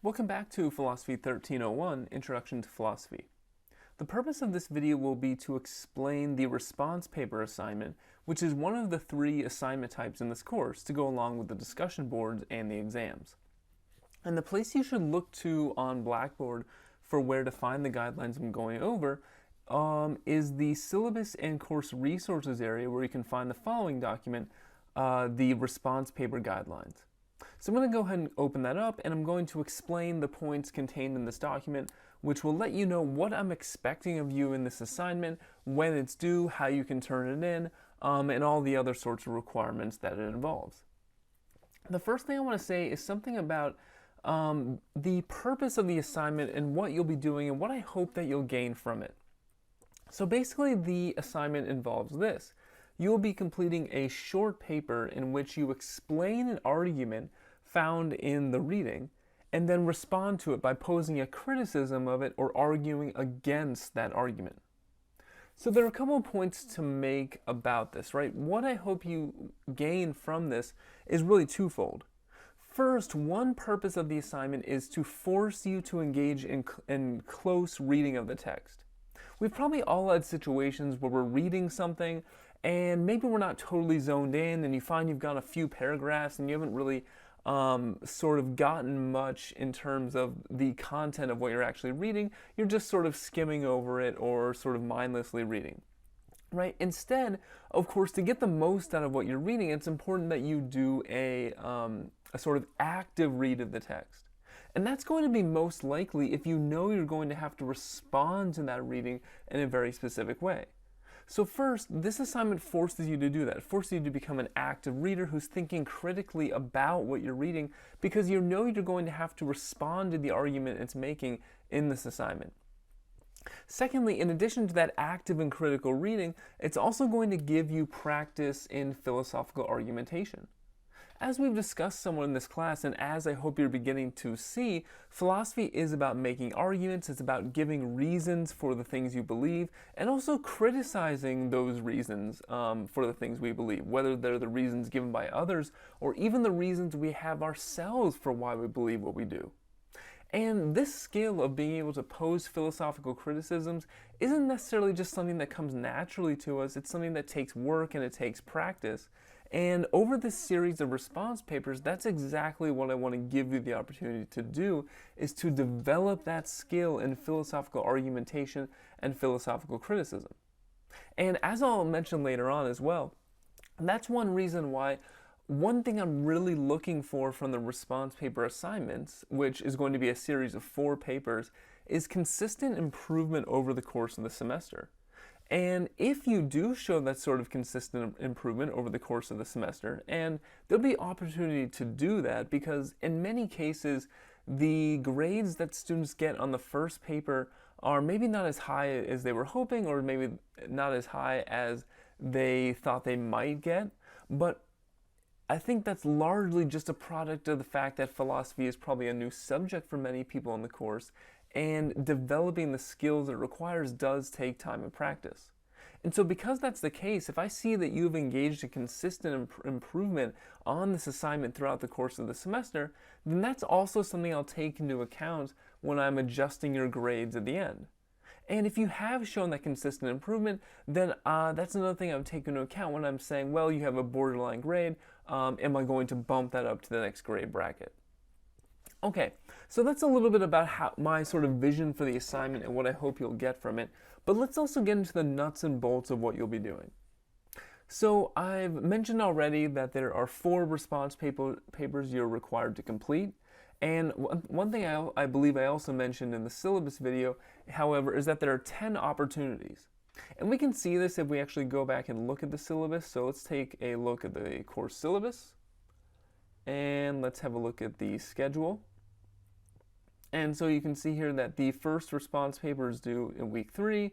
Welcome back to Philosophy 1301, Introduction to Philosophy. The purpose of this video will be to explain the response paper assignment, which is one of the 3 assignment types in this course to go along with the discussion boards and the exams. And the place you should look to on Blackboard for where to find the guidelines I'm going over is the syllabus and course resources area, where you can find the following document, the response paper guidelines. So I'm going to go ahead and open that up, and I'm going to explain the points contained in this document, which will let you know what I'm expecting of you in this assignment, when it's due, how you can turn it in, and all the other sorts of requirements that it involves. The first thing I want to say is something about the purpose of the assignment and what you'll be doing and what I hope that you'll gain from it. So basically, the assignment involves this. You'll be completing a short paper in which you explain an argument found in the reading and then respond to it by posing a criticism of it or arguing against that argument. So there are a couple of points to make about this, right? What I hope you gain from this is really twofold. First, one purpose of the assignment is to force you to engage in close reading of the text. We've probably all had situations where we're reading something and maybe we're not totally zoned in, and you find you've got a few paragraphs and you haven't really sort of gotten much in terms of the content of what you're actually reading. You're just sort of skimming over it or sort of mindlessly reading, right? Instead, of course, to get the most out of what you're reading, it's important that you do a sort of active read of the text. And that's going to be most likely if you know you're going to have to respond to that reading in a very specific way. So first, this assignment forces you to do that. It forces you to become an active reader who's thinking critically about what you're reading, because you know you're going to have to respond to the argument it's making in this assignment. Secondly, in addition to that active and critical reading, it's also going to give you practice in philosophical argumentation. As we've discussed somewhat in this class, and as I hope you're beginning to see, philosophy is about making arguments, it's about giving reasons for the things you believe, and also criticizing those reasons for the things we believe, whether they're the reasons given by others, or even the reasons we have ourselves for why we believe what we do. And this skill of being able to pose philosophical criticisms isn't necessarily just something that comes naturally to us, it's something that takes work and it takes practice. And over this series of response papers, that's exactly what I want to give you the opportunity to do, is to develop that skill in philosophical argumentation and philosophical criticism. And as I'll mention later on as well, that's one reason why one thing I'm really looking for from the response paper assignments, which is going to be a series of 4 papers, is consistent improvement over the course of the semester. And if you do show that sort of consistent improvement over the course of the semester, and there'll be opportunity to do that, because in many cases, the grades that students get on the first paper are maybe not as high as they were hoping, or maybe not as high as they thought they might get. But I think that's largely just a product of the fact that philosophy is probably a new subject for many people in the course, and developing the skills it requires does take time and practice. And so because that's the case, if I see that you've engaged in consistent improvement on this assignment throughout the course of the semester, then that's also something I'll take into account when I'm adjusting your grades at the end. And if you have shown that consistent improvement, then that's another thing I would take into account when I'm saying, well, you have a borderline grade, am I going to bump that up to the next grade bracket? Okay, so that's a little bit about my sort of vision for the assignment and what I hope you'll get from it, but let's also get into the nuts and bolts of what you'll be doing. So I've mentioned already that there are 4 response papers you're required to complete. And one thing I believe I also mentioned in the syllabus video, however, is that there are 10 opportunities. And we can see this if we actually go back and look at the syllabus. So let's take a look at the course syllabus. And let's have a look at the schedule. And so you can see here that the first response paper is due in week 3,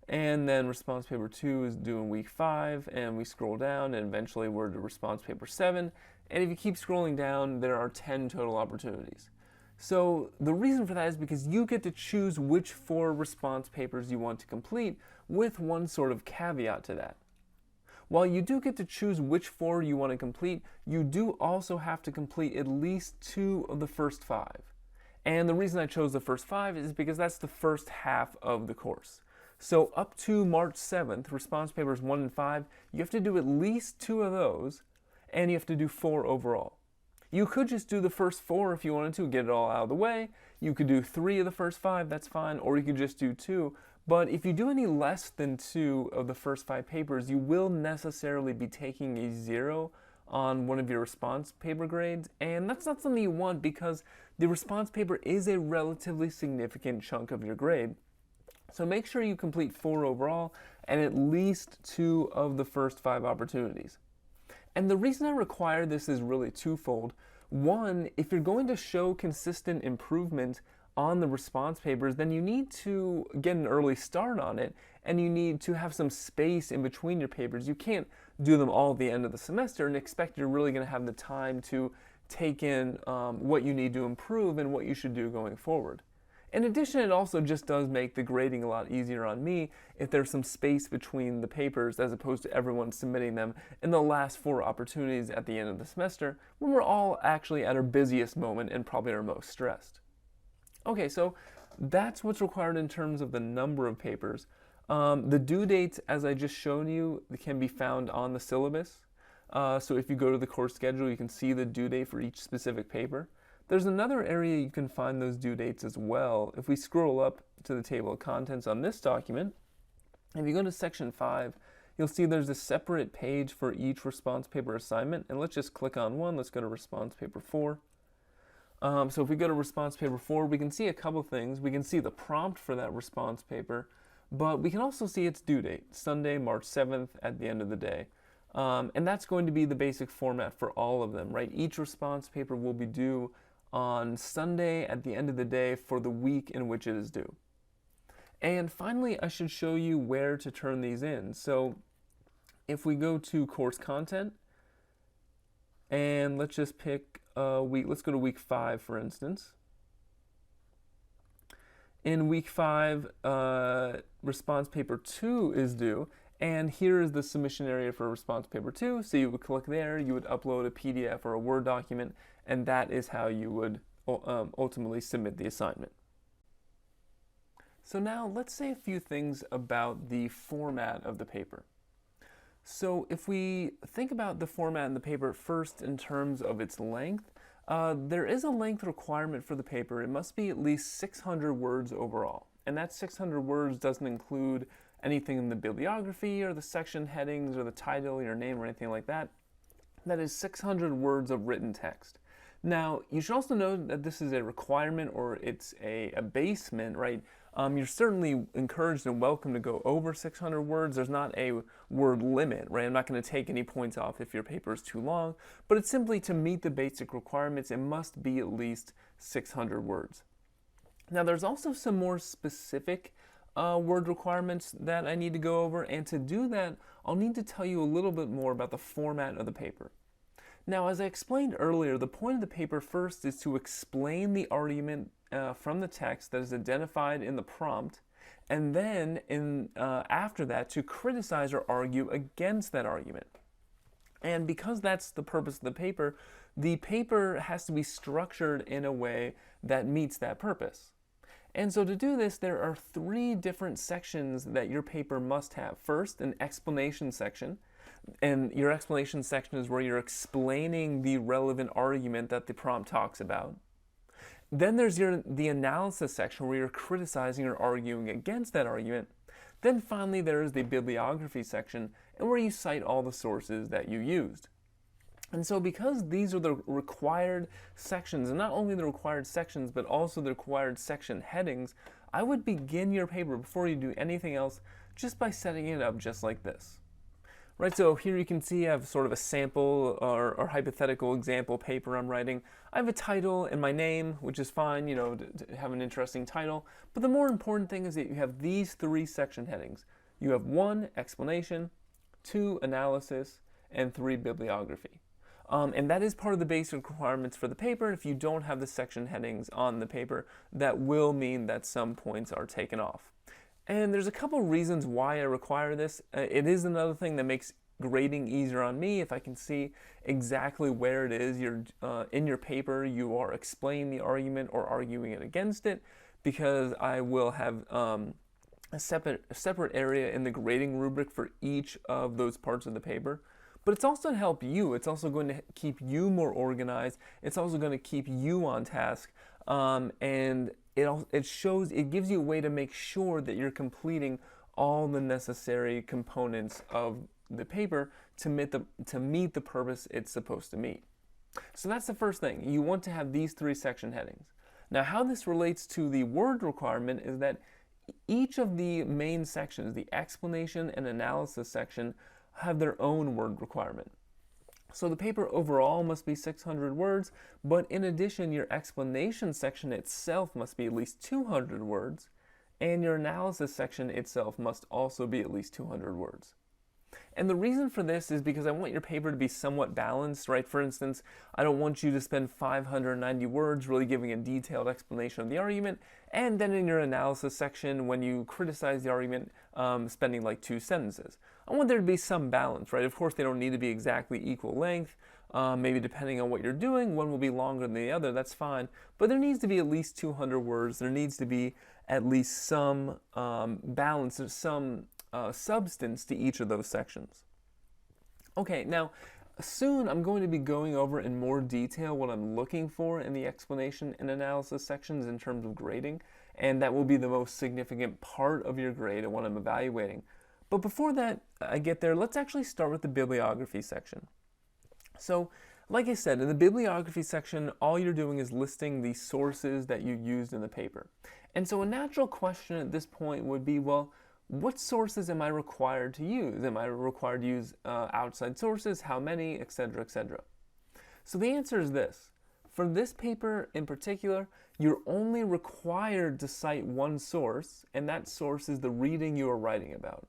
and then response paper 2 is due in week 5, and we scroll down and eventually we're to response paper 7. And if you keep scrolling down, there are 10 total opportunities. So the reason for that is because you get to choose which 4 response papers you want to complete, with one sort of caveat to that. While you do get to choose which 4 you want to complete, you do also have to complete at least 2 of the first 5. And the reason I chose the first 5 is because that's the first half of the course. So up to March 7th, response papers 1 and 5, you have to do at least 2 of those, and you have to do 4 overall. You could just do the first 4 if you wanted to, get it all out of the way. You could do 3 of the first 5, that's fine, or you could just do 2. But if you do any less than 2 of the first 5 papers, you will necessarily be taking a 0 on one of your response paper grades, and that's not something you want because the response paper is a relatively significant chunk of your grade. So make sure you complete 4 overall and at least 2 of the first 5 opportunities. And the reason I require this is really twofold. One, if you're going to show consistent improvement on the response papers, then you need to get an early start on it, and you need to have some space in between your papers. You can't do them all at the end of the semester and expect you're really going to have the time to take in what you need to improve and what you should do going forward. In addition, it also just does make the grading a lot easier on me if there's some space between the papers as opposed to everyone submitting them in the last 4 opportunities at the end of the semester when we're all actually at our busiest moment and probably our most stressed. Okay, so that's what's required in terms of the number of papers. The due dates, as I just shown you, can be found on the syllabus. So if you go to the course schedule, you can see the due date for each specific paper. There's another area you can find those due dates as well. If we scroll up to the table of contents on this document, if you go to section 5, you'll see there's a separate page for each response paper assignment. And let's just click on one. Let's go to response paper 4. So if we go to response paper 4, we can see a couple things. We can see the prompt for that response paper, but we can also see its due date, Sunday, March 7th at the end of the day. And that's going to be the basic format for all of them, right? Each response paper will be due on Sunday at the end of the day for the week in which it is due. And finally, I should show you where to turn these in. So if we go to course content, and let's just pick a week, let's go to week 5 for instance. In week 5, response paper 2 is due, and here is the submission area for response paper 2. So you would click there, you would upload a PDF or a Word document, and that is how you would ultimately submit the assignment. So now let's say a few things about the format of the paper. So if we think about the format in the paper first in terms of its length, there is a length requirement for the paper. It must be at least 600 words overall. And that 600 words doesn't include anything in the bibliography or the section headings or the title, your name, or anything like that. That is 600 words of written text. Now, you should also know that this is a requirement or it's a basement, right? You're certainly encouraged and welcome to go over 600 words. There's not a word limit, right? I'm not going to take any points off if your paper is too long, but it's simply to meet the basic requirements, it must be at least 600 words. Now, there's also some more specific word requirements that I need to go over, and to do that, I'll need to tell you a little bit more about the format of the paper. Now, as I explained earlier, the point of the paper first is to explain the argument from the text that is identified in the prompt, and then after that to criticize or argue against that argument. And because that's the purpose of the paper has to be structured in a way that meets that purpose. And so to do this, there are 3 different sections that your paper must have. First, an explanation section. And your explanation section is where you're explaining the relevant argument that the prompt talks about. Then there's the analysis section where you're criticizing or arguing against that argument. Then finally there's the bibliography section and where you cite all the sources that you used. And so because these are the required sections, and not only the required sections, but also the required section headings, I would begin your paper before you do anything else just by setting it up just like this. Right, so here you can see I have sort of a sample or hypothetical example paper I'm writing. I have a title and my name, which is fine, you know, to have an interesting title. But the more important thing is that you have these 3 section headings. You have 1, explanation, 2, analysis, and 3, bibliography. And that is part of the basic requirements for the paper. If you don't have the section headings on the paper, that will mean that some points are taken off. And there's a couple reasons why I require this. It is another thing that makes grading easier on me if I can see exactly where it is you're in your paper you are explaining the argument or arguing it against it, because I will have a separate area in the grading rubric for each of those parts of the paper. But it's also to help you. It's also going to keep you more organized. It's also going to keep you on task, and it gives you a way to make sure that you're completing all the necessary components of the paper to meet the purpose it's supposed to meet. So that's the first thing. You want to have these 3 section headings. Now, how this relates to the word requirement is that each of the main sections, the explanation and analysis section, have their own word requirement. So the paper overall must be 600 words, but in addition, your explanation section itself must be at least 200 words, and your analysis section itself must also be at least 200 words. And the reason for this is because I want your paper to be somewhat balanced, right? For instance, I don't want you to spend 590 words really giving a detailed explanation of the argument, and then in your analysis section, when you criticize the argument, spending like 2 sentences. I want there to be some balance, right? Of course, they don't need to be exactly equal length. Maybe depending on what you're doing, one will be longer than the other, that's fine. But there needs to be at least 200 words. There needs to be at least some balance, or some substance to each of those sections. Okay, now soon I'm going to be going over in more detail what I'm looking for in the explanation and analysis sections in terms of grading, and that will be the most significant part of your grade and what I'm evaluating. But before that I get there, let's actually start with the bibliography section. So, like I said, in the bibliography section, all you're doing is listing the sources that you used in the paper. And so a natural question at this point would be, well, what sources am I required to use? Am I required to use outside sources? How many? Etc., etc. So the answer is this. For this paper in particular, you're only required to cite one source, and that source is the reading you are writing about.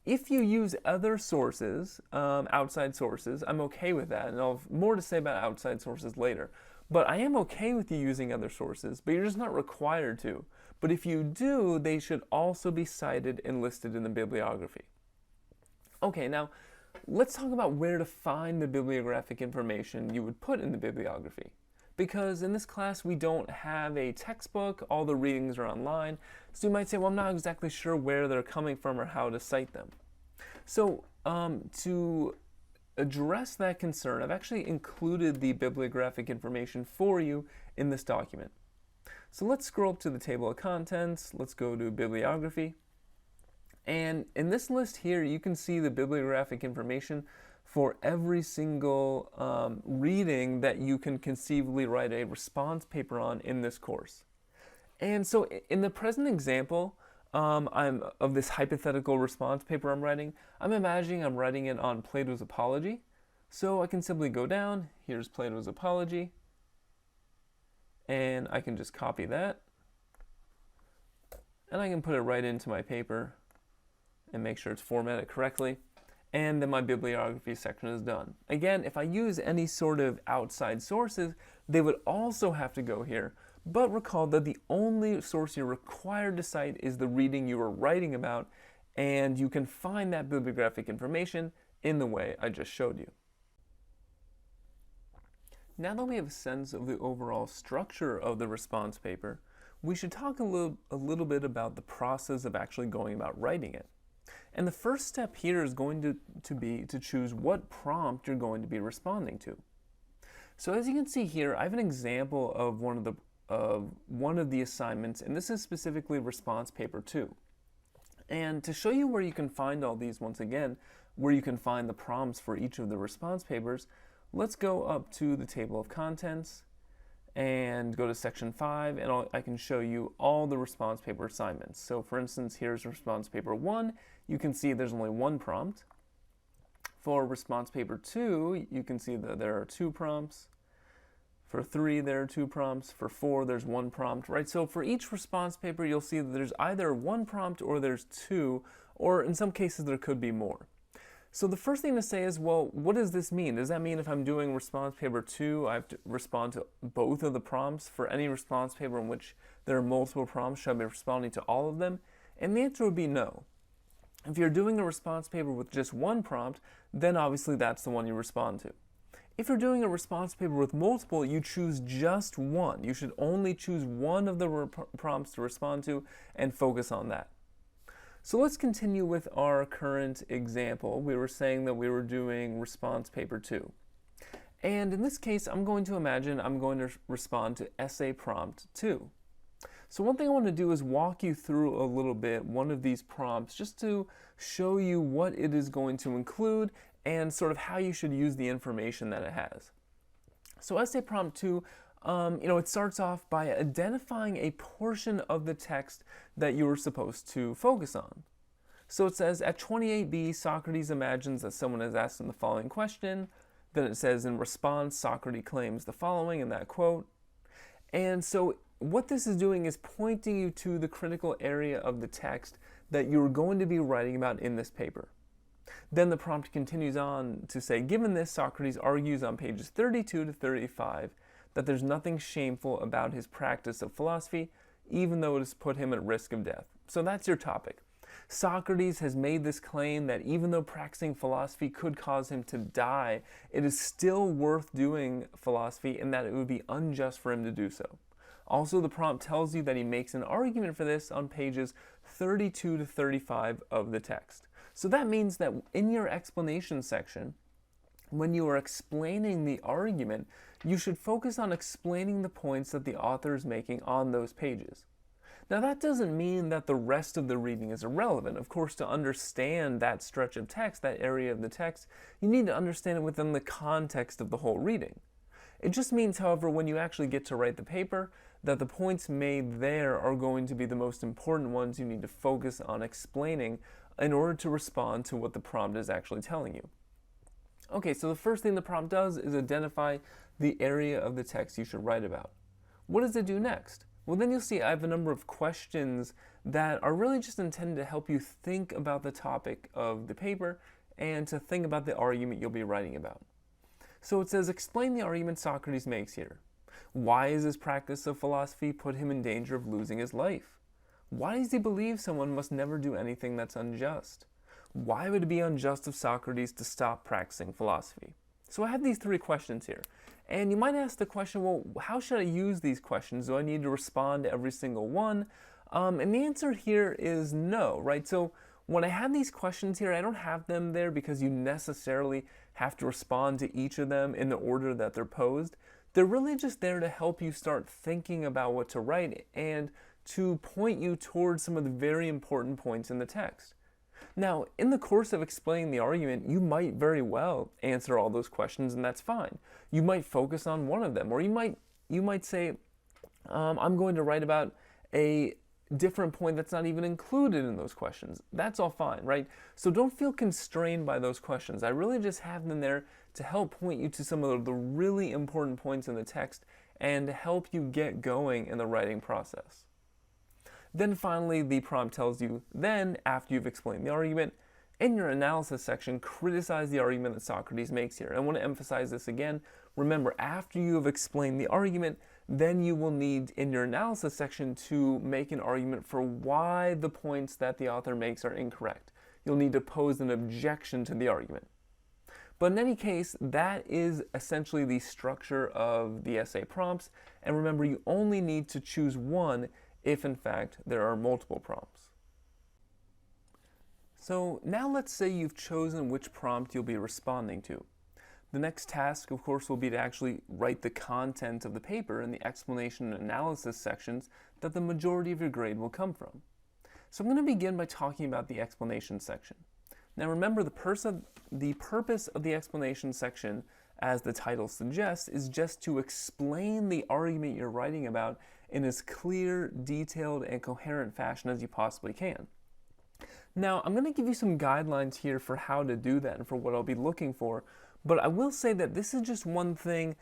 If you use other sources, outside sources, I'm okay with that, and I'll have more to say about outside sources later. But I am okay with you using other sources, but you're just not required to. But if you do, they should also be cited and listed in the bibliography. Okay, now let's talk about where to find the bibliographic information you would put in the bibliography. Because in this class we don't have a textbook, all the readings are online, so you might say, well, I'm not exactly sure where they're coming from or how to cite them. So to address that concern, I've actually included the bibliographic information for you in this document. So let's scroll up to the table of contents, let's go to bibliography, and in this list here you can see the bibliographic information for every single reading that you can conceivably write a response paper on in this course. And so in the present example of this hypothetical response paper I'm writing, I'm imagining I'm writing it on Plato's Apology. So I can simply go down, here's Plato's Apology, and I can just copy that, and I can put it right into my paper and make sure it's formatted correctly, and then my bibliography section is done. Again, if I use any sort of outside sources, they would also have to go here, but recall that the only source you're required to cite is the reading you are writing about, and you can find that bibliographic information in the way I just showed you. Now that we have a sense of the overall structure of the response paper, we should talk a little bit about the process of actually going about writing it. And the first step here is going to be to choose what prompt you're going to be responding to. So as you can see here, I have an example of one of the assignments, and this is specifically response paper 2. And to show you where you can find all these, once again, where you can find the prompts for each of the response papers, let's go up to the table of contents and go to section 5, and I can show you all the response paper assignments. So for instance, here's response paper 1. You can see there's only one prompt. For response paper 2, you can see that there are 2 prompts. For 3, there are 2 prompts. For 4, there's 1 prompt, right? So for each response paper, you'll see that there's either 1 prompt or there's 2, or in some cases there could be more. So the first thing to say is, well, what does this mean? Does that mean if I'm doing response paper 2, I have to respond to both of the prompts? For any response paper in which there are multiple prompts, should I be responding to all of them? And the answer would be no. If you're doing a response paper with just 1 prompt, then obviously that's the one you respond to. If you're doing a response paper with multiple, you choose just one. You should only choose one of the prompts to respond to and focus on that. So let's continue with our current example. We were saying that we were doing response paper 2. And in this case, I'm going to imagine I'm going to respond to essay prompt 2. So one thing I want to do is walk you through a little bit one of these prompts just to show you what it is going to include and sort of how you should use the information that it has. So essay prompt 2, it starts off by identifying a portion of the text that you were supposed to focus on. So it says, at 28b, Socrates imagines that someone has asked him the following question. Then it says, in response, Socrates claims the following in that quote. And so what this is doing is pointing you to the critical area of the text that you're going to be writing about in this paper. Then the prompt continues on to say, given this, Socrates argues on pages 32 to 35 that there's nothing shameful about his practice of philosophy, even though it has put him at risk of death. So that's your topic. Socrates has made this claim that even though practicing philosophy could cause him to die, it is still worth doing philosophy and that it would be unjust for him to do so. Also, the prompt tells you that he makes an argument for this on pages 32 to 35 of the text. So that means that in your explanation section, when you are explaining the argument, you should focus on explaining the points that the author is making on those pages. Now that doesn't mean that the rest of the reading is irrelevant. Of course, to understand that stretch of text, that area of the text, you need to understand it within the context of the whole reading. It just means, however, when you actually get to write the paper, that the points made there are going to be the most important ones you need to focus on explaining in order to respond to what the prompt is actually telling you. Okay, so the first thing the prompt does is identify the area of the text you should write about. What does it do next? Well, then you'll see I have a number of questions that are really just intended to help you think about the topic of the paper and to think about the argument you'll be writing about. So it says, explain the argument Socrates makes here. Why is his practice of philosophy put him in danger of losing his life? Why does he believe someone must never do anything that's unjust? Why would it be unjust of Socrates to stop practicing philosophy? So I have these 3 questions here. And you might ask the question, well, how should I use these questions? Do I need to respond to every single one? And the answer here is no, right? So when I have these questions here, I don't have them there because you necessarily have to respond to each of them in the order that they're posed. They're really just there to help you start thinking about what to write and to point you towards some of the very important points in the text. Now, in the course of explaining the argument, you might very well answer all those questions, and that's fine. You might focus on one of them, or you might say, I'm going to write about a different point that's not even included in those questions. That's all fine, right? So don't feel constrained by those questions. I really just have them there to help point you to some of the really important points in the text and to help you get going in the writing process. Then finally, the prompt tells you, then, after you've explained the argument, in your analysis section, criticize the argument that Socrates makes here. I want to emphasize this again. Remember, after you have explained the argument, then you will need, in your analysis section, to make an argument for why the points that the author makes are incorrect. You'll need to pose an objection to the argument. But in any case, that is essentially the structure of the essay prompts. And remember, you only need to choose one if in fact there are multiple prompts. So now let's say you've chosen which prompt you'll be responding to. The next task, of course, will be to actually write the content of the paper in the explanation and analysis sections that the majority of your grade will come from. So I'm going to begin by talking about the explanation section. Now remember, the purpose of the explanation section, as the title suggests, is just to explain the argument you're writing about in as clear, detailed, and coherent fashion as you possibly can. Now, I'm going to give you some guidelines here for how to do that and for what I'll be looking for, but I will say that this is just one thing.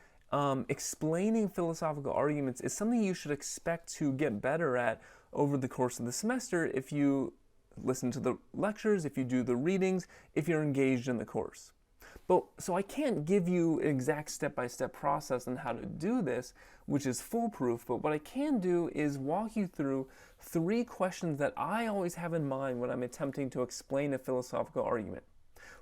Explaining philosophical arguments is something you should expect to get better at over the course of the semester if you listen to the lectures, if you do the readings, if you're engaged in the course. So I can't give you an exact step-by-step process on how to do this, which is foolproof, but what I can do is walk you through 3 questions that I always have in mind when I'm attempting to explain a philosophical argument.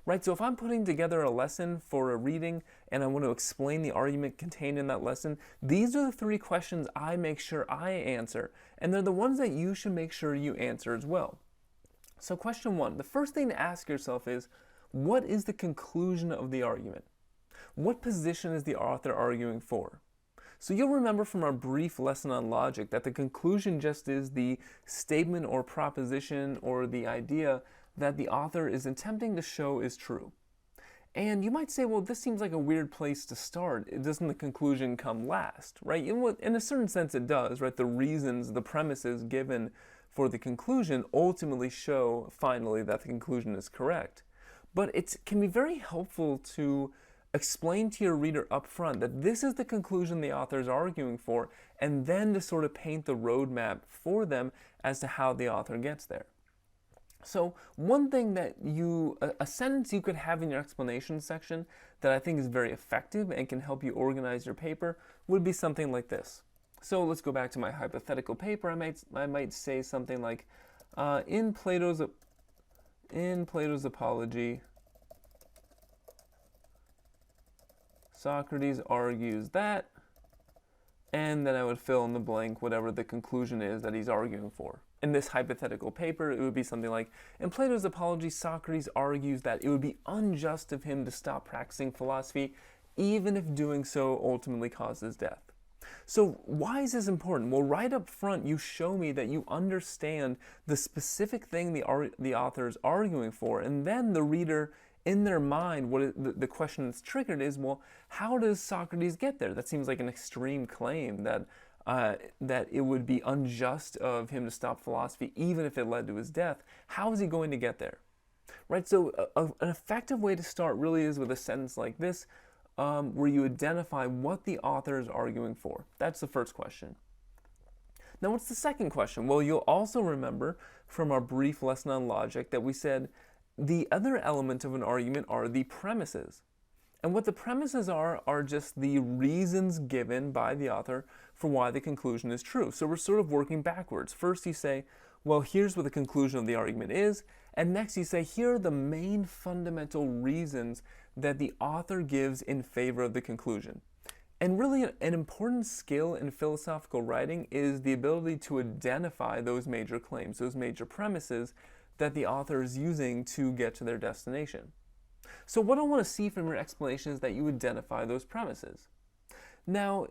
right? So if I'm putting together a lesson for a reading and I want to explain the argument contained in that lesson, these are the 3 questions I make sure I answer, and they're the ones that you should make sure you answer as well. So question 1, the first thing to ask yourself is, what is the conclusion of the argument? What position is the author arguing for? So you'll remember from our brief lesson on logic that the conclusion just is the statement or proposition or the idea that the author is attempting to show is true. And you might say, well, this seems like a weird place to start. Doesn't the conclusion come last, right? In a certain sense it does, right? The reasons, the premises given for the conclusion ultimately show finally that the conclusion is correct. But it can be very helpful to explain to your reader up front that this is the conclusion the author is arguing for, and then to sort of paint the roadmap for them as to how the author gets there. So one thing that a sentence you could have in your explanation section that I think is very effective and can help you organize your paper would be something like this. So let's go back to my hypothetical paper. I might say something like, in Plato's Apology, Socrates argues that, and then I would fill in the blank whatever the conclusion is that he's arguing for. In this hypothetical paper, it would be something like, in Plato's Apology, Socrates argues that it would be unjust of him to stop practicing philosophy, even if doing so ultimately causes death. So why is this important? Well, right up front, you show me that you understand the specific thing the author is arguing for, and then the reader, in their mind, the question that's triggered is, well, how does Socrates get there? That seems like an extreme claim that it would be unjust of him to stop philosophy even if it led to his death. How is he going to get there? Right? So an effective way to start really is with a sentence like this, where you identify what the author is arguing for. That's the first question. Now, what's the second question? Well, you'll also remember from our brief lesson on logic that we said the other element of an argument are the premises. And what the premises are just the reasons given by the author for why the conclusion is true. So we're sort of working backwards. First you say, well, here's what the conclusion of the argument is, and next you say, here are the main fundamental reasons that the author gives in favor of the conclusion. And really an important skill in philosophical writing is the ability to identify those major claims, those major premises that the author is using to get to their destination. So what I want to see from your explanation is that you identify those premises. Now,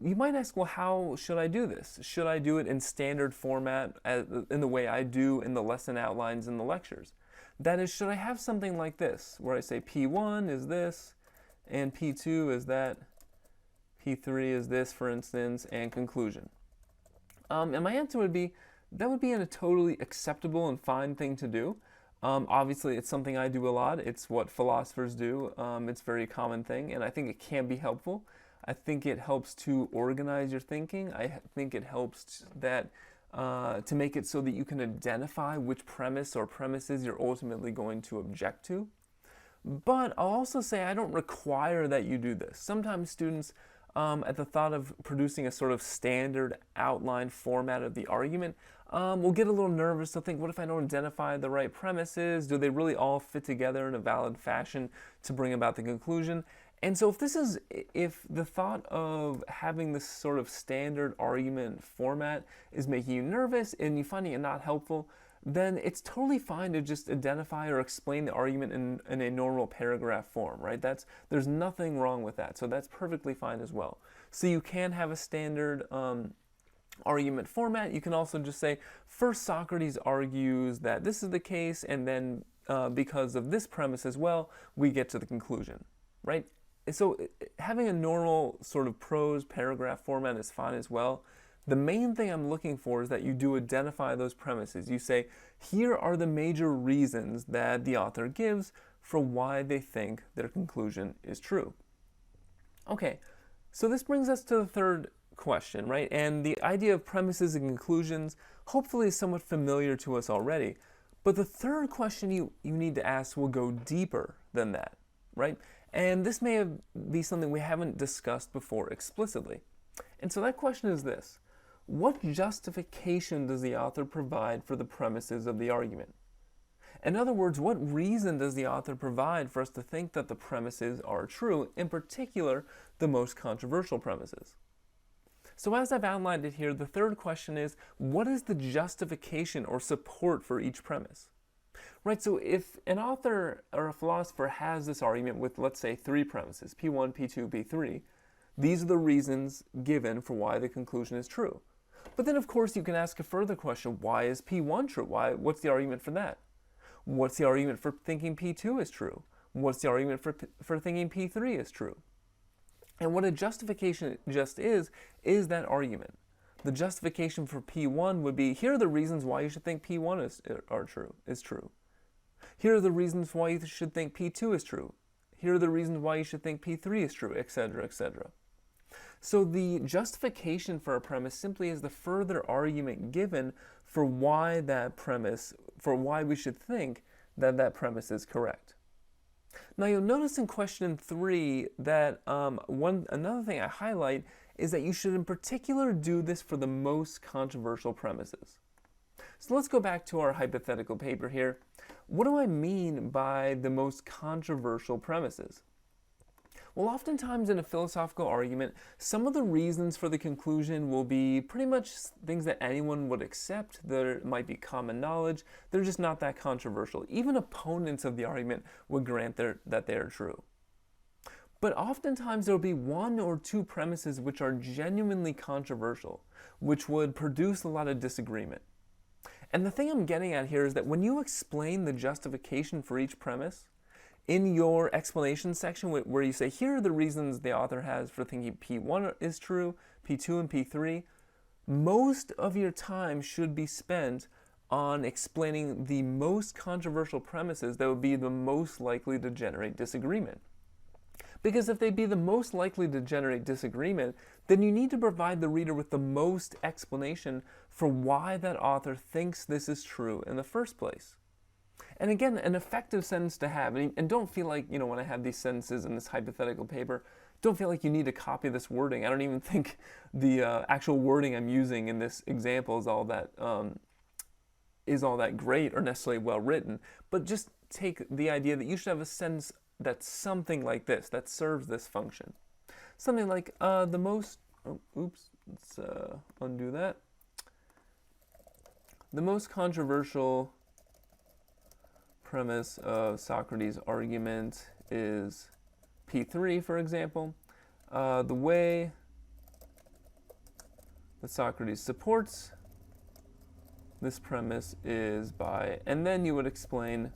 you might ask, well, how should I do this? Should I do it in standard format, in the way I do in the lesson outlines and the lectures? That is, should I have something like this, where I say P1 is this, and P2 is that, P3 is this, for instance, and conclusion? And my answer would be, that would be a totally acceptable and fine thing to do. Obviously, it's something I do a lot. It's what philosophers do. It's a very common thing, and I think it can be helpful. I think it helps to organize your thinking. I think it helps to make it so that you can identify which premise or premises you're ultimately going to object to. But I'll also say I don't require that you do this. Sometimes students, at the thought of producing a sort of standard outline format of the argument, will get a little nervous. They'll think, what if I don't identify the right premises? Do they really all fit together in a valid fashion to bring about the conclusion? And so if the thought of having this sort of standard argument format is making you nervous and you finding it not helpful, then it's totally fine to just identify or explain the argument in a normal paragraph form, right? There's nothing wrong with that, so that's perfectly fine as well. So you can have a standard argument format. You can also just say, first Socrates argues that this is the case, and then because of this premise as well, we get to the conclusion, right? So having a normal sort of prose paragraph format is fine as well. The main thing I'm looking for is that you do identify those premises. You say, here are the major reasons that the author gives for why they think their conclusion is true. Okay, so this brings us to the third question, right? And the idea of premises and conclusions hopefully is somewhat familiar to us already. But the third question you need to ask will go deeper than that, right? And this may be something we haven't discussed before explicitly. And so that question is this: what justification does the author provide for the premises of the argument? In other words, what reason does the author provide for us to think that the premises are true, in particular, the most controversial premises? So as I've outlined it here, the third question is, what is the justification or support for each premise? Right, so if an author or a philosopher has this argument with, let's say, 3 premises, P1, P2, P3, these are the reasons given for why the conclusion is true. But then, of course, you can ask a further question, why is P1 true? What's the argument for that? What's the argument for thinking P2 is true? What's the argument for thinking P3 is true? And what a justification just is that argument. The justification for P1 would be, here are the reasons why you should think P1 is true. Here are the reasons why you should think P2 is true. Here are the reasons why you should think P3 is true, etc., etc. So the justification for a premise simply is the further argument given for why we should think that that premise is correct. Now you'll notice in question 3 that another thing I highlight is that you should in particular do this for the most controversial premises. So let's go back to our hypothetical paper here. What do I mean by the most controversial premises? Well, oftentimes in a philosophical argument, some of the reasons for the conclusion will be pretty much things that anyone would accept. There might be common knowledge. They're just not that controversial. Even opponents of the argument would grant that they are true. But oftentimes there will be 1 or 2 premises which are genuinely controversial, which would produce a lot of disagreement. And the thing I'm getting at here is that when you explain the justification for each premise, in your explanation section where you say, here are the reasons the author has for thinking P1 is true, P2 and P3, most of your time should be spent on explaining the most controversial premises that would be the most likely to generate disagreement. Because if they'd be the most likely to generate disagreement, then you need to provide the reader with the most explanation for why that author thinks this is true in the first place. And again, an effective sentence to have, and don't feel like, when I have these sentences in this hypothetical paper, don't feel like you need to copy this wording. I don't even think the actual wording I'm using in this example is all that great or necessarily well written, but just take the idea that you should have a sentence that's something like this, that serves this function. Something like let's undo that. The most controversial premise of Socrates' argument is P3, for example. The way that Socrates supports this premise is by, and then you would explain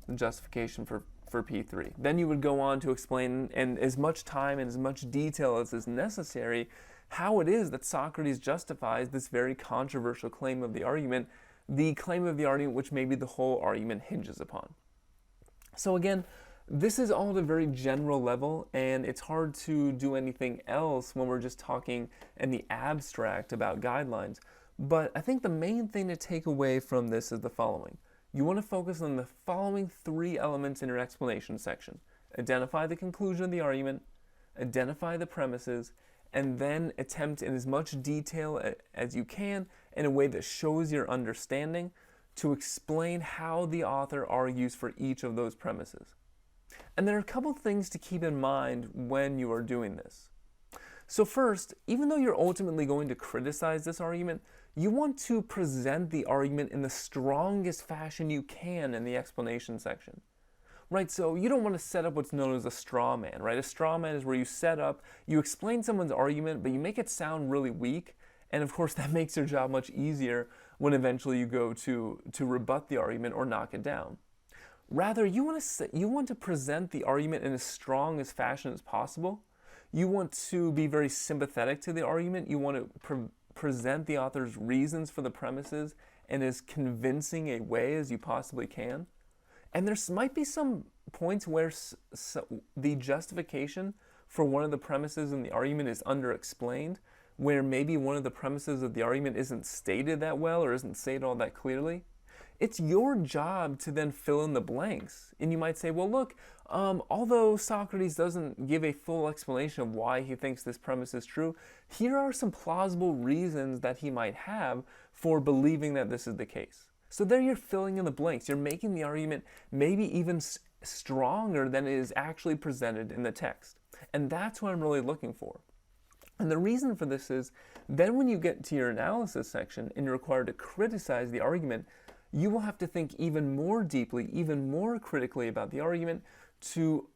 the justification for P3. Then you would go on to explain, in as much time and as much detail as is necessary, how it is that Socrates justifies this very controversial claim of the argument, the claim of the argument which maybe the whole argument hinges upon. So again, this is all at a very general level, and it's hard to do anything else when we're just talking in the abstract about guidelines. But I think the main thing to take away from this is the following. You want to focus on the following 3 elements in your explanation section. Identify the conclusion of the argument, identify the premises, and then attempt in as much detail as you can in a way that shows your understanding to explain how the author argues for each of those premises. And there are a couple things to keep in mind when you are doing this. So first, even though you're ultimately going to criticize this argument, you want to present the argument in the strongest fashion you can in the explanation section. Right, so you don't want to set up what's known as a straw man, right? A straw man is where you set up, you explain someone's argument, but you make it sound really weak, and of course that makes your job much easier when eventually you go to rebut the argument or knock it down. Rather, you want to present the argument in as strong as fashion as possible. You want to be very sympathetic to the argument. You want to present the author's reasons for the premises in as convincing a way as you possibly can. And there might be some points where the justification for one of the premises in the argument is underexplained, where maybe one of the premises of the argument isn't stated that well or isn't stated all that clearly. It's your job to then fill in the blanks. And you might say, well, look, although Socrates doesn't give a full explanation of why he thinks this premise is true, here are some plausible reasons that he might have for believing that this is the case. So there you're filling in the blanks. You're making the argument maybe even stronger than it is actually presented in the text. And that's what I'm really looking for. And the reason for this is, then when you get to your analysis section and you're required to criticize the argument, you will have to think even more deeply, even more critically about the argument to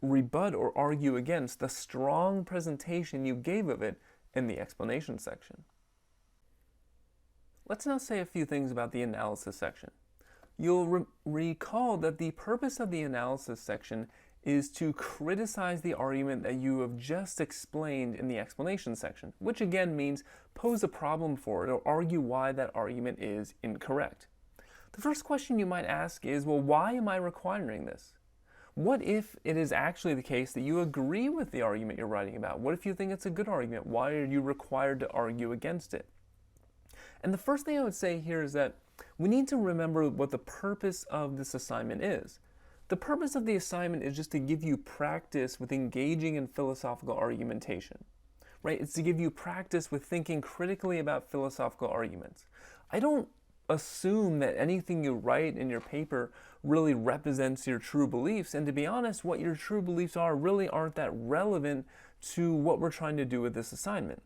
rebut or argue against the strong presentation you gave of it in the explanation section. Let's now say a few things about the analysis section. You'll recall that the purpose of the analysis section is to criticize the argument that you have just explained in the explanation section, which again means pose a problem for it or argue why that argument is incorrect. The first question you might ask is, well, why am I requiring this? What if it is actually the case that you agree with the argument you're writing about? What if you think it's a good argument? Why are you required to argue against it? And the first thing I would say here is that we need to remember what the purpose of this assignment is. The purpose of the assignment is just to give you practice with engaging in philosophical argumentation, right? It's to give you practice with thinking critically about philosophical arguments. I don't assume that anything you write in your paper really represents your true beliefs, and to be honest, what your true beliefs are really aren't that relevant to what we're trying to do with this assignment.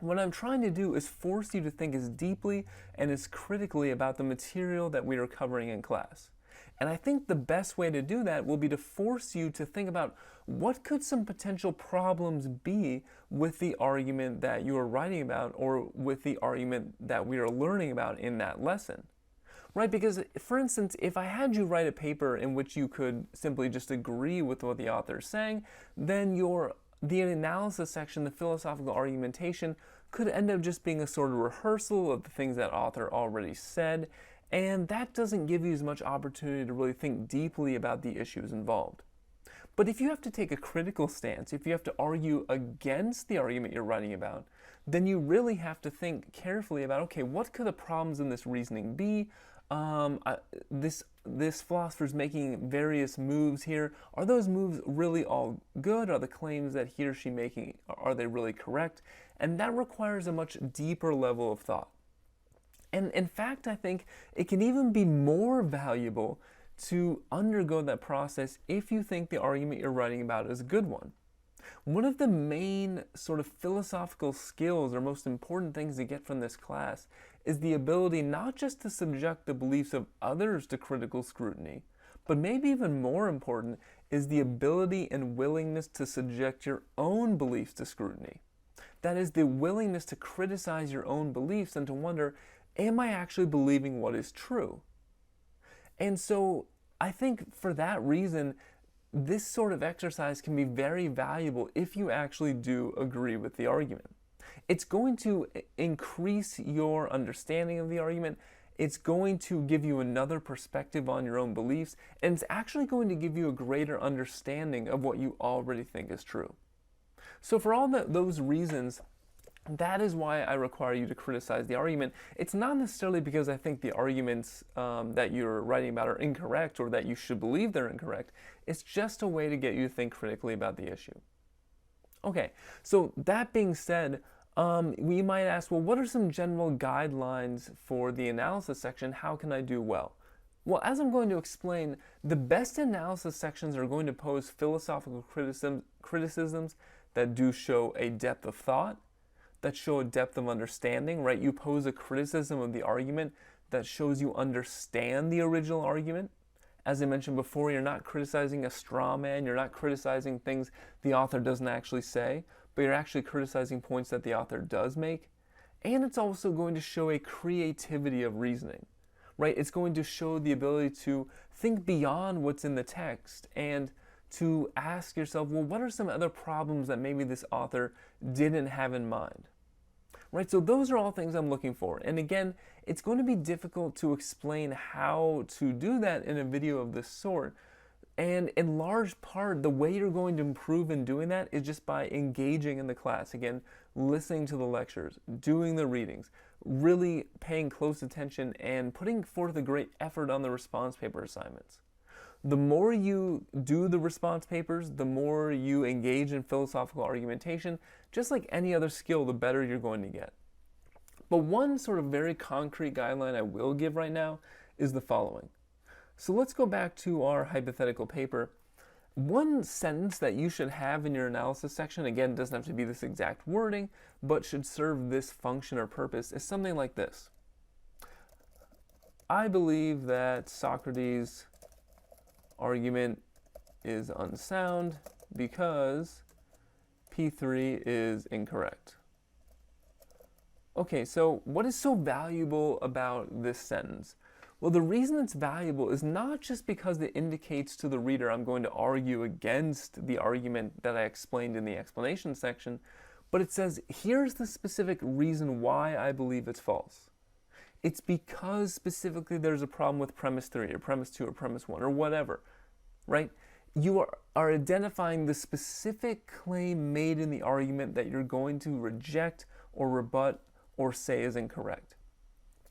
What I'm trying to do is force you to think as deeply and as critically about the material that we are covering in class. And I think the best way to do that will be to force you to think about what could some potential problems be with the argument that you are writing about or with the argument that we are learning about in that lesson. Right? Because, for instance, if I had you write a paper in which you could simply just agree with what the author is saying, then the analysis section, the philosophical argumentation, could end up just being a sort of rehearsal of the things that author already said, and that doesn't give you as much opportunity to really think deeply about the issues involved. But if you have to take a critical stance, if you have to argue against the argument you're writing about, then you really have to think carefully about, okay, what could the problems in this reasoning be? This philosopher's making various moves here. Are those moves really all good? Are the claims that he or she making, are they really correct? And that requires a much deeper level of thought. And in fact, I think it can even be more valuable to undergo that process if you think the argument you're writing about is a good one. One of the main sort of philosophical skills or most important things to get from this class is the ability not just to subject the beliefs of others to critical scrutiny, but maybe even more important is the ability and willingness to subject your own beliefs to scrutiny. That is, the willingness to criticize your own beliefs and to wonder, am I actually believing what is true? And so I think for that reason, this sort of exercise can be very valuable if you actually do agree with the argument. It's going to increase your understanding of the argument. It's going to give you another perspective on your own beliefs, and it's actually going to give you a greater understanding of what you already think is true. So for all those reasons, that is why I require you to criticize the argument. It's not necessarily because I think the arguments that you're writing about are incorrect or that you should believe they're incorrect. It's just a way to get you to think critically about the issue. Okay, so that being said, we might ask, well, what are some general guidelines for the analysis section? How can I do well? Well, as I'm going to explain, the best analysis sections are going to pose philosophical criticisms that do show a depth of thought, that show a depth of understanding, right? You pose a criticism of the argument that shows you understand the original argument. As I mentioned before, you're not criticizing a straw man, you're not criticizing things the author doesn't actually say, but you're actually criticizing points that the author does make. And it's also going to show a creativity of reasoning, right? It's going to show the ability to think beyond what's in the text and to ask yourself, well, what are some other problems that maybe this author didn't have in mind? Right, so those are all things I'm looking for. And again, it's going to be difficult to explain how to do that in a video of this sort. And in large part, the way you're going to improve in doing that is just by engaging in the class. Again, listening to the lectures, doing the readings, really paying close attention and putting forth a great effort on the response paper assignments. The more you do the response papers, the more you engage in philosophical argumentation, just like any other skill, the better you're going to get. But one sort of very concrete guideline I will give right now is the following. So let's go back to our hypothetical paper. One sentence that you should have in your analysis section, again, doesn't have to be this exact wording, but should serve this function or purpose, is something like this. I believe that Socrates' argument is unsound because P3 is incorrect. Okay, so what is so valuable about this sentence? Well, the reason it's valuable is not just because it indicates to the reader I'm going to argue against the argument that I explained in the explanation section, but it says, here's the specific reason why I believe it's false. It's because specifically there's a problem with premise 3 or premise 2 or premise 1 or whatever, right? You are identifying the specific claim made in the argument that you're going to reject or rebut or say is incorrect.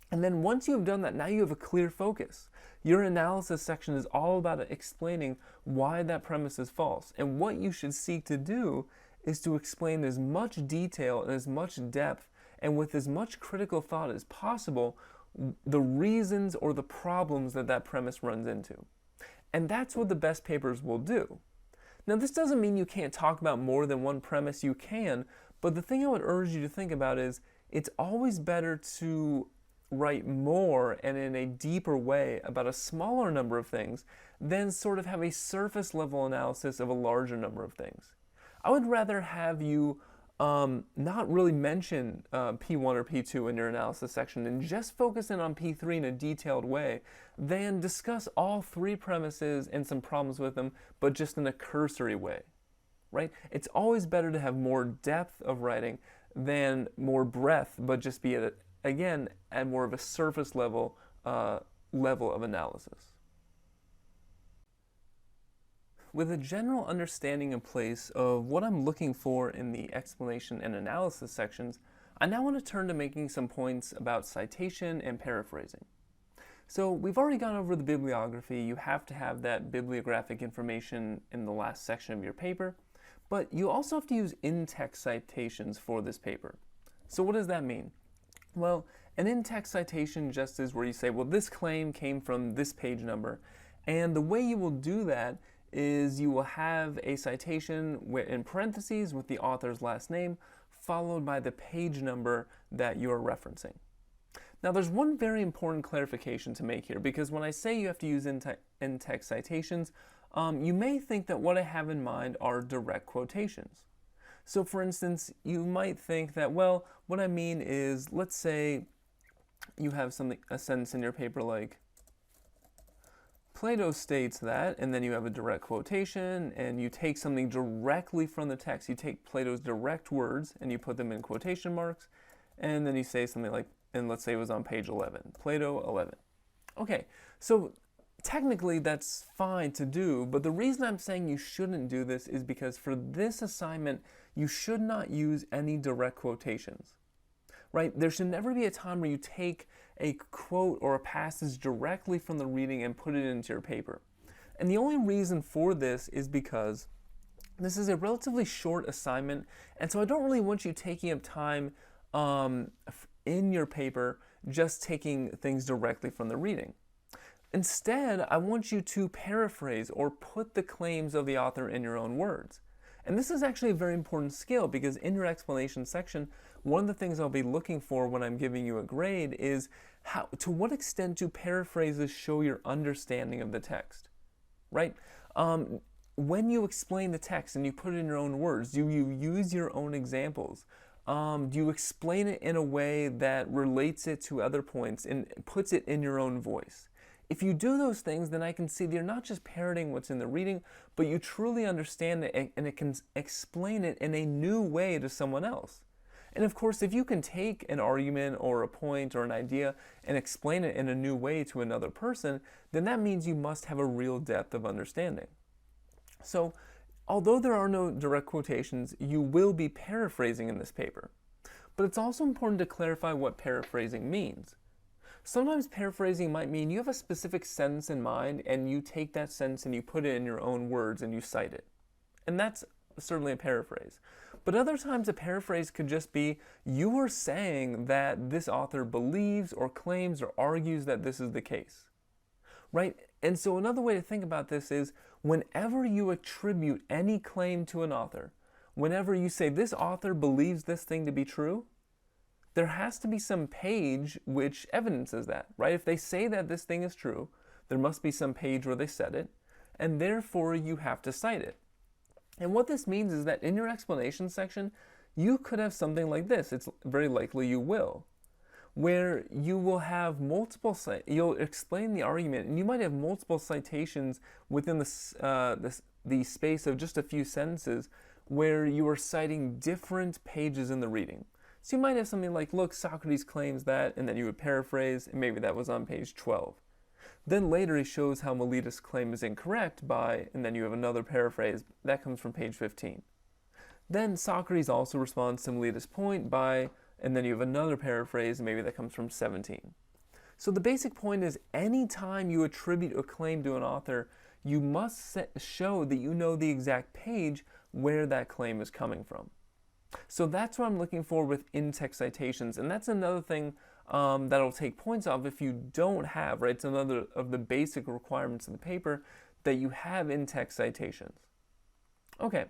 And then once you have done that, now you have a clear focus. Your analysis section is all about explaining why that premise is false. And what you should seek to do is to explain as much detail and as much depth and with as much critical thought as possible the reasons or the problems that that premise runs into. And that's what the best papers will do. Now, this doesn't mean you can't talk about more than one premise. You can, but the thing I would urge you to think about is it's always better to write more and in a deeper way about a smaller number of things than sort of have a surface level analysis of a larger number of things. I would rather have you not really mention P1 or P2 in your analysis section and just focus in on P3 in a detailed way than discuss all three premises and some problems with them, but just in a cursory way, right? It's always better to have more depth of writing than more breadth, but just be at again, at more of a surface level of analysis. With a general understanding in place of what I'm looking for in the explanation and analysis sections, I now want to turn to making some points about citation and paraphrasing. So we've already gone over the bibliography. You have to have that bibliographic information in the last section of your paper, but you also have to use in-text citations for this paper. So what does that mean? Well, an in-text citation just is where you say, well, this claim came from this page number. And the way you will do that is you will have a citation in parentheses with the author's last name, followed by the page number that you're referencing. Now, there's one very important clarification to make here, because when I say you have to use in-text citations, you may think that what I have in mind are direct quotations. So for instance, you might think that, well, what I mean is, let's say you have a sentence in your paper like, Plato states that, and then you have a direct quotation, and you take something directly from the text. You take Plato's direct words, and you put them in quotation marks, and then you say something like, and let's say it was on page 11, Plato 11. Okay, so technically that's fine to do, but the reason I'm saying you shouldn't do this is because for this assignment, you should not use any direct quotations, right? There should never be a time where you take a quote or a passage directly from the reading and put it into your paper. And the only reason for this is because this is a relatively short assignment, and so I don't really want you taking up time in your paper just taking things directly from the reading. Instead, I want you to paraphrase or put the claims of the author in your own words. And this is actually a very important skill, because in your explanation section, one of the things I'll be looking for when I'm giving you a grade is to what extent do paraphrases show your understanding of the text, right? When you explain the text and you put it in your own words, do you use your own examples? Do you explain it in a way that relates it to other points and puts it in your own voice? If you do those things, then I can see that you're not just parroting what's in the reading, but you truly understand it and it can explain it in a new way to someone else. And of course, if you can take an argument or a point or an idea and explain it in a new way to another person, then that means you must have a real depth of understanding. So, although there are no direct quotations, you will be paraphrasing in this paper. But it's also important to clarify what paraphrasing means. Sometimes paraphrasing might mean you have a specific sentence in mind and you take that sentence and you put it in your own words and you cite it. And that's certainly a paraphrase. But other times a paraphrase could just be, you are saying that this author believes or claims or argues that this is the case, right? And so another way to think about this is, whenever you attribute any claim to an author, whenever you say this author believes this thing to be true, there has to be some page which evidences that, right? If they say that this thing is true, there must be some page where they said it, and therefore you have to cite it. And what this means is that in your explanation section, you could have something like this. It's very likely you will, where you will have you'll explain the argument, and you might have multiple citations within the space of just a few sentences where you are citing different pages in the reading. So you might have something like, look, Socrates claims that, and then you would paraphrase, and maybe that was on page 12. Then later he shows how Meletus' claim is incorrect by, and then you have another paraphrase, that comes from page 15. Then Socrates also responds to Meletus' point by, and then you have another paraphrase, and maybe that comes from 17. So the basic point is, anytime you attribute a claim to an author, you must show that you know the exact page where that claim is coming from. So that's what I'm looking for with in-text citations, and that's another thing that'll take points off if you don't have, right? It's another of the basic requirements of the paper that you have in-text citations. Okay,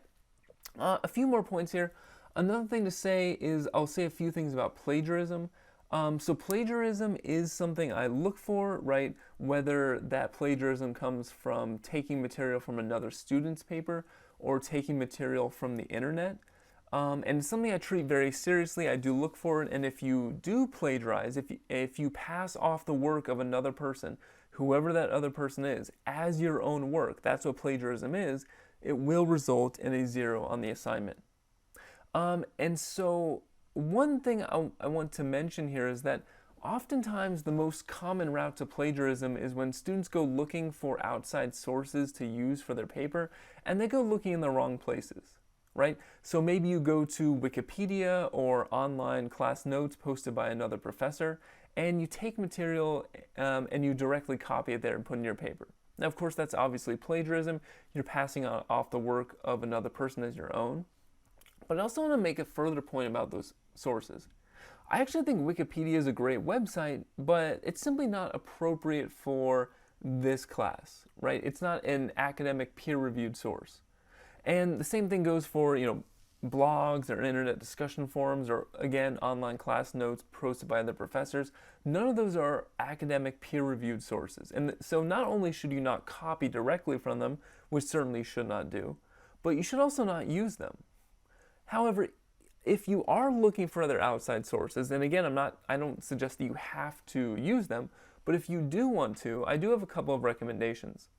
a few more points here. Another thing to say is I'll say a few things about plagiarism. So plagiarism is something I look for, right? Whether that plagiarism comes from taking material from another student's paper or taking material from the internet. And it's something I treat very seriously. I do look for it, and if you do plagiarize, if you pass off the work of another person, whoever that other person is, as your own work, that's what plagiarism is, it will result in a 0 on the assignment. And so one thing I want to mention here is that oftentimes the most common route to plagiarism is when students go looking for outside sources to use for their paper, and they go looking in the wrong places. Right? So maybe you go to Wikipedia or online class notes posted by another professor, and you take material and you directly copy it there and put in your paper. Now, of course, that's obviously plagiarism. You're passing off the work of another person as your own. But I also want to make a further point about those sources. I actually think Wikipedia is a great website, but it's simply not appropriate for this class, right? It's not an academic peer-reviewed source. And the same thing goes for, blogs or internet discussion forums or, again, online class notes posted by other professors. None of those are academic peer-reviewed sources. And so not only should you not copy directly from them, which certainly you should not do, but you should also not use them. However, if you are looking for other outside sources, and again, I don't suggest that you have to use them, but if you do want to, I do have a couple of recommendations.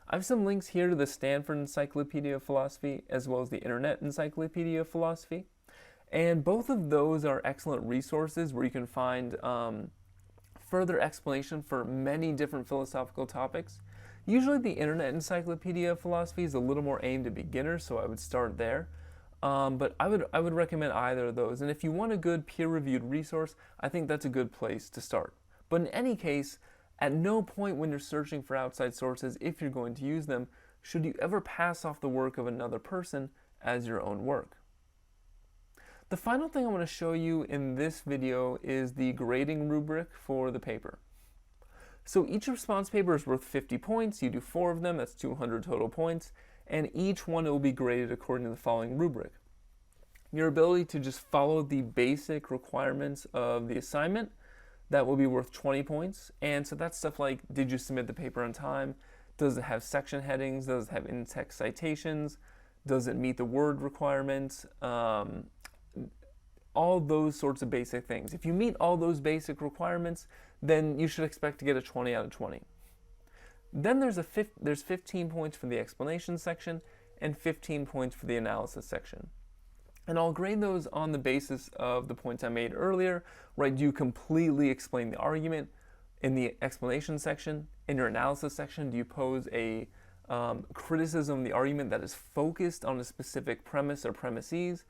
I have some links here to the Stanford Encyclopedia of Philosophy as well as the Internet Encyclopedia of Philosophy. And both of those are excellent resources where you can find further explanation for many different philosophical topics. Usually the Internet Encyclopedia of Philosophy is a little more aimed at beginners, so I would start there. But I would recommend either of those. And if you want a good peer-reviewed resource, I think that's a good place to start. But in any case, at no point when you're searching for outside sources, if you're going to use them, should you ever pass off the work of another person as your own work. The final thing I want to show you in this video is the grading rubric for the paper. So each response paper is worth 50 points. You do 4 of them, that's 200 total points, and each one will be graded according to the following rubric. Your ability to just follow the basic requirements of the assignment, that will be worth 20 points. And so that's stuff like, did you submit the paper on time? Does it have section headings? Does it have in-text citations? Does it meet the word requirements? All those sorts of basic things. If you meet all those basic requirements, then you should expect to get a 20 out of 20. Then there's 15 points for the explanation section and 15 points for the analysis section. And I'll grade those on the basis of the points I made earlier, right? Do you completely explain the argument in the explanation section? In your analysis section, do you pose a criticism of the argument that is focused on a specific premise or premises?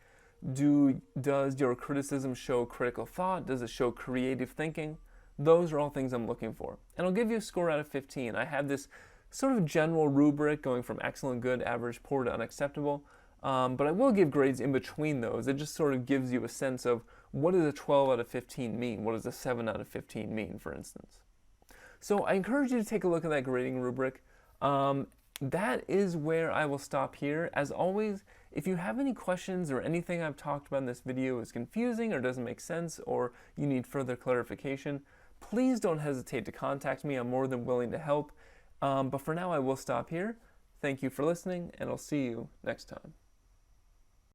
Does your criticism show critical thought? Does it show creative thinking? Those are all things I'm looking for. And I'll give you a score out of 15. I have this sort of general rubric going from excellent, good, average, poor to unacceptable. but I will give grades in between those. It just sort of gives you a sense of what does a 12 out of 15 mean? What does a 7 out of 15 mean, for instance? So I encourage you to take a look at that grading rubric. That is where I will stop here. As always, if you have any questions or anything I've talked about in this video is confusing or doesn't make sense or you need further clarification, please don't hesitate to contact me. I'm more than willing to help. But for now, I will stop here. Thank you for listening, and I'll see you next time.